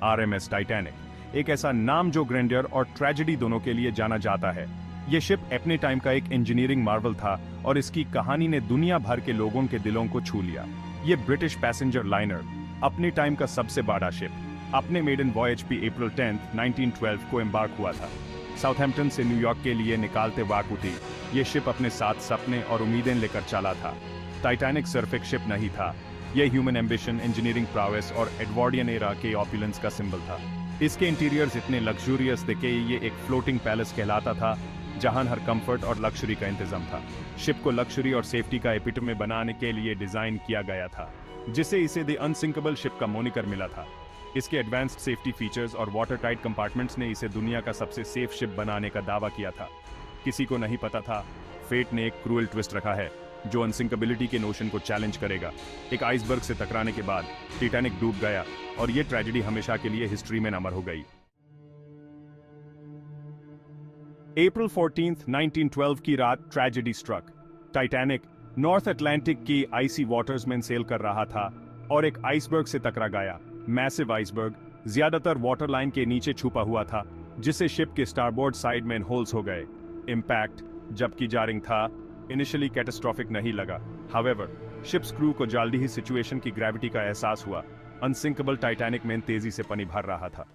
RMS Titanic, एक ऐसा नाम जो ग्रैंडियर और ट्रेजेडी दोनों के लिए जाना जाता है। ये शिप अपने टाइम का एक इंजीनियरिंग मार्वल था और इसकी कहानी ने दुनिया भर के लोगों के दिलों को छू लिया। ये ब्रिटिश पैसेंजर लाइनर, अपने टाइम का सबसे बड़ा शिप, अपने मेडन वॉयज पे अप्रैल 10, 1912 को एम्बार्क हुआ था। साउथहैम्पटन से न्यूयॉर्क के लिए निकालते वक्त उठी ये शिप अपने साथ सपने और उम्मीदें लेकर चला था। टाइटैनिक सिर्फ एक शिप नहीं था, यह ह्यूमन एम्बिशन, इंजीनियरिंग प्रावेस और एडवर्डियन एरा के ऑपुलेंस का सिंबल था। इसके इंटीरियर्स इतने लग्जूरियस थे कि ये एक फ्लोटिंग पैलेस कहलाता था, जहां हर कंफर्ट और लग्जरी का इंतजाम था। शिप को लग्जरी और सेफ्टी का एपिटोमी बनाने के लिए डिजाइन किया गया था, जिससे इसे द अनसिंकेबल शिप का मोनिकर मिला था। इसके एडवांस्ड सेफ्टी फीचर्स और वाटर टाइट कंपार्टमेंट्स ने इसे दुनिया का सबसे सेफ शिप बनाने का दावा किया था। किसी को नहीं पता था, फेट ने एक क्रूअल ट्विस्ट रखा है जो अनसिंकेबिलिटी के नोशन को चैलेंज करेगा। एक आइसबर्ग से टकराने के बाद टाइटैनिक डूब गया और ये ट्रेजेडी हमेशा के लिए हिस्ट्री में अमर हो गई। अप्रैल 14, 1912 की रात tragedy struck. Titanic North Atlantic की आइसी वाटर्स में सेल कर रहा था और एक आइसबर्ग से टकरा गया। मैसिव आइसबर्ग ज्यादातर वाटर लाइन के नीचे छुपा हुआ था, जिससे शिप के स्टारबोर्ड साइड में होल्स हो गए। इंपैक्ट, जबकि जारिंग था, इनिशियली कैटास्ट्रोफिक नहीं लगा। हाउएवर, शिप्स क्रू को जल्दी ही सिचुएशन की ग्रेविटी का एहसास हुआ। अनसिंकेबल टाइटैनिक में तेजी से पानी भर रहा था।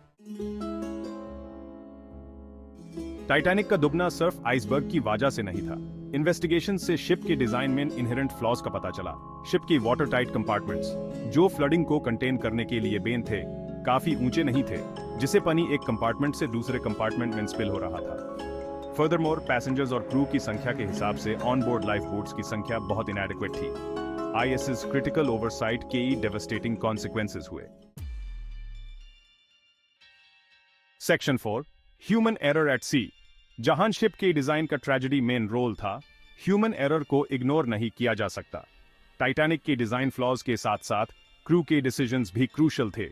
टाइटैनिक का डूबना सिर्फ आइसबर्ग की वजह से नहीं था। इन्वेस्टिगेशन से शिप के डिजाइन में इनहेरेंट फ्लॉज का पता चला। शिप की वाटर टाइट कंपार्टमेंट्स, जो फ्लडिंग को कंटेन करने के लिए बेन थे, काफी ऊंचे नहीं थे, जिससे पानी एक कंपार्टमेंट से दूसरे कंपार्टमेंट में स्पिल हो रहा था। फर्दरमोर, पैसेंजर्स और क्रू की संख्या के हिसाब से ऑन बोर्ड लाइफ बोट्स की संख्या बहुत इनएडिक्वेट थी। आईएसएस क्रिटिकल ओवरसाइट के डेवास्टेटिंग कॉन्सिक्वेंसेस हुए। सेक्शन 4, ह्यूमन एरर एट सी। जहां शिप के डिजाइन का ट्रेजेडी मेन रोल था, ह्यूमन एरर को इग्नोर नहीं किया जा सकता। टाइटैनिक के डिजाइन फ्लॉज के साथ साथ क्रू के डिसीजंस भी क्रूशल थे।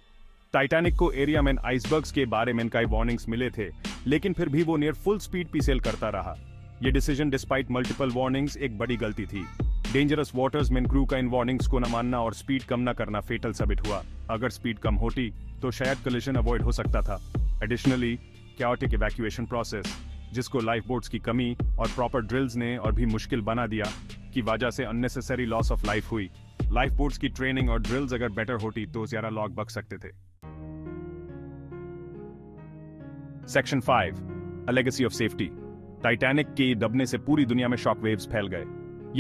टाइटैनिक को एरिया में आइसबर्ग्स के बारे में कई वार्निंग्स मिले थे, लेकिन फिर भी वो नियर फुल स्पीड पे सेल करता रहा। ये डिसीजन डिस्पाइट मल्टीपल वार्निंग्स एक बड़ी गलती थी। डेंजरस वाटर्स में क्रू का इन वार्निंग्स को न मानना और स्पीड कम न करना फेटल साबित हुआ। अगर स्पीड कम होती तो शायद कोलिजन अवॉइड हो सकता था। एडिशनली, chaotic इवैक्यूएशन प्रोसेस, जिसको लाइफ बोट्स की कमी और प्रॉपर ड्रिल्स ने और भी मुश्किल बना दिया, की वजह से अननेसेसरी लॉस ऑफ लाइफ हुई। लाइफ बोट्स की ट्रेनिंग और ड्रिल्स अगर बेटर होती तो ज्यादा लोग बच सकते थे। Section 5, a legacy of safety. Titanic के दबने से पूरी दुनिया में शॉक वेव्स फैल गए।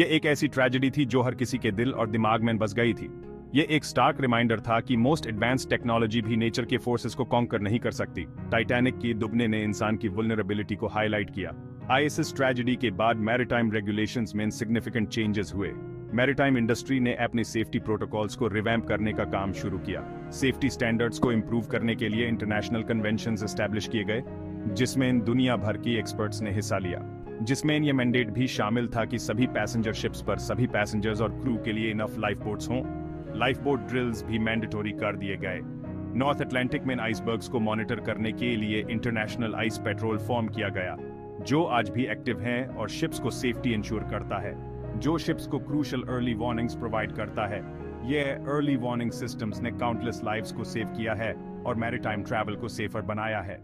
यह एक ऐसी ट्रेजेडी थी जो हर किसी के दिल और दिमाग में बस गई थी। यह एक स्टार्क रिमाइंडर था कि मोस्ट एडवांस्ड टेक्नोलॉजी भी नेचर के फोर्सेस को कॉन्कर नहीं कर सकती। टाइटैनिक की डूबने ने इंसान की वल्नरेबिलिटी को हाईलाइट किया। आईएसएस ट्रेजेडी के बाद मैरीटाइम रेगुलेशंस में सिग्निफिकेंट चेंजेस हुए। मैरीटाइम इंडस्ट्री ने अपने सेफ्टी प्रोटोकॉल्स को रिवैम्प करने का काम शुरू किया। सेफ्टी स्टैंडर्ड्स को इंप्रूव करने के लिए इंटरनेशनल कन्वेंशंस एस्टैब्लिश किए गए, जिसमें दुनिया भर की एक्सपर्ट्स ने हिस्सा लिया। जिसमें यह मैंडेट भी शामिल था कि सभी पैसेंजर शिप्स पर सभी पैसेंजर्स और क्रू के लिए इनफ लाइफ बोट्स हों। लाइफ बोट ड्रिल्स भी मैंडेटरी कर दिए गए। नॉर्थ अटलांटिक में आइसबर्ग्स को मॉनिटर करने के लिए इंटरनेशनल आइस पेट्रोल फॉर्म किया गया, जो आज भी एक्टिव है और शिप्स को सेफ्टी इंश्योर करता है, जो शिप्स को क्रूशल अर्ली वार्निंग्स प्रोवाइड करता है। यह अर्ली वार्निंग सिस्टम्स ने काउंटलेस लाइव्स को सेव किया है और मैरीटाइम ट्रैवल को सेफर बनाया है।